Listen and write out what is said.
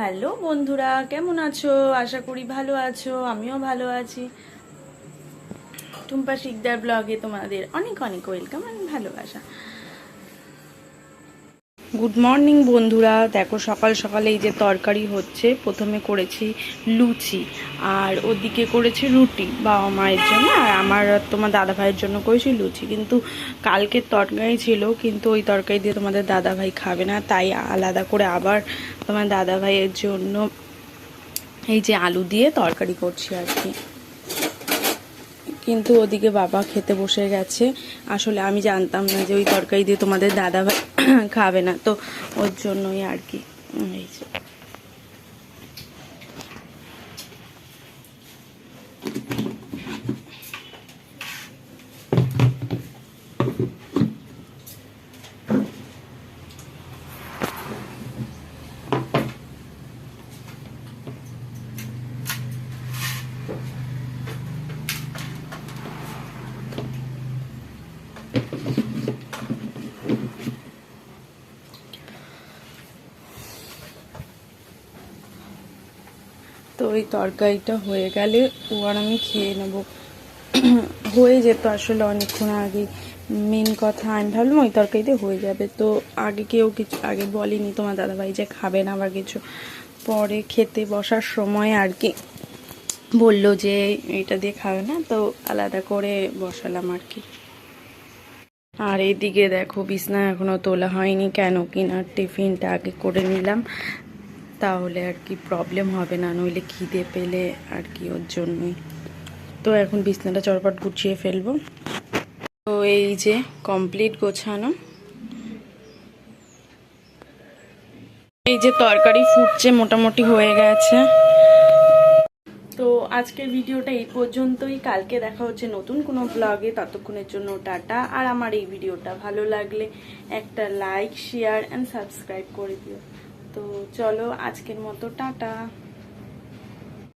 Hello বন্ধুরা, কেমন আছো? আশা করি ভালো আছো। আমিও ভালো আছি। টুম্পা শিকদার ব্লগে তোমাদের অনেক অনেক ওয়েলকাম আর ভালোবাসা। গুড মর্নিং বন্ধুরা। দেখো সকাল সকাল এই যে তরকারি হচ্ছে। প্রথমে করেছি লুচি আর ওদিকে করেছি রুটি বাবা মায়ের জন্য, আর আমার তোমার দাদা ভাইয়ের জন্য করেছি লুচি। কিন্তু কালকের তরকারি ছিল, কিন্তু ওই তরকারি দিয়ে তোমাদের দাদা ভাই খাবে না, তাই আলাদা করে আবার তোমার দাদা ভাইয়ের জন্য এই যে আলু দিয়ে তরকারি করছি আর কি। কিন্তু ওদিকে বাবা খেতে বসে গেছে। আসলে আমি জানতাম না যে ওই তরকারি দিয়ে তোমাদের দাদা ভাই খাবে না, তো ওর জন্যই আর কি। এই যে তো ওই তরকারিটা হয়ে গেলে ও আর আমি খেয়ে নেব। হয়ে যেত আসলে অনেকক্ষণ আগে। মেন কথা আমি ভাবলাম ওই তরকারিতে হয়ে যাবে, তো আগে কেউ কিছু আগে বলেনি তোমার দাদাভাই যে খাবে না বা কিছু। পরে খেতে বসার সময় আর কি বললো যে এটা দিয়ে খাবে না, তো আলাদা করে বসালাম আর কি। আর এইদিকে দেখো বিছনা এখনো তোলা হয়নি, কেন কিনা টিফিনটা আগে করে নিলাম, তাহলে আর কি প্রবলেম হবে না, নইলে খিদে পেলে আর কি, ওর জন্যই। তো এখন বিছনাটা চটপট গুছিয়ে ফেলবো। তো এই যে কমপ্লিট গোছানো। এই যে তরকারি ফুটছে, মোটামুটি হয়ে গেছে। তো আজকের ভিডিওটা এই পর্যন্তই। কালকে দেখা হচ্ছে নতুন কোনো ব্লগে। ততক্ষণের জন্য টাটা। আর আমার এই ভিডিওটা ভালো লাগলে একটা লাইক, শেয়ার অ্যান্ড সাবস্ক্রাইব করে দিও। তো চলো আজকের মতো টাটা।